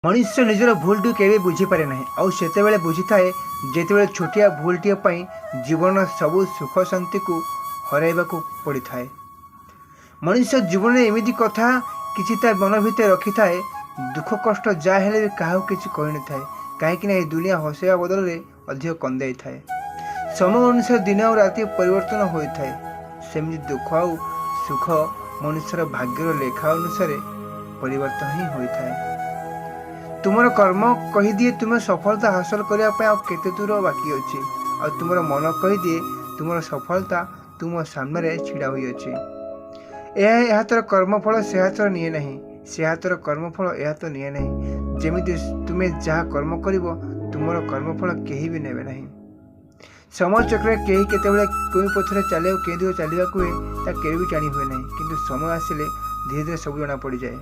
मनुष्य निजर भूलटी केवे बुझीपारे ना आउ से बुझी थाए जिते छोटिया भूलटी जीवन सबू सुख शांति को हरइबा पड़ी थाए। मनुष्य जीवन में एमती कथा किसी मन भितर रखी थाए दुख कष्ट जहाँ भी क्या किसी कही न थाए कहीं दुनिया हसैया बदल में अधिक कंदाई थाए। समय अनुसार दिन और राति परिवर्तन होता है सेमती दुख आ सुख मनुष्यर भाग्यर लेखा अनुसार परिवर्तन ही होता है। तुमर कर्म कहीदिए तुम्हें सफलता हासिल करने केते दूर बाकी अच्छी आ तुम मन कहीदिए तुम सफलता तुम सामने छिड़ा हुई अच्छी। यह तोर कर्मफल से हाथ निए नहीं से हाथर कर्मफल यह तो निए नहीं जमी तुम्हें जहाँ कर्म कर तुम कर्मफल कहीं भी नेबे नहीं। समय चक्र कहीं केतबेले कोई पथरे चले कहीं चलने को हुए भी टाणी हुए ना किंतु समय आसिले धीरे धीरे सब जना पड़ जाए।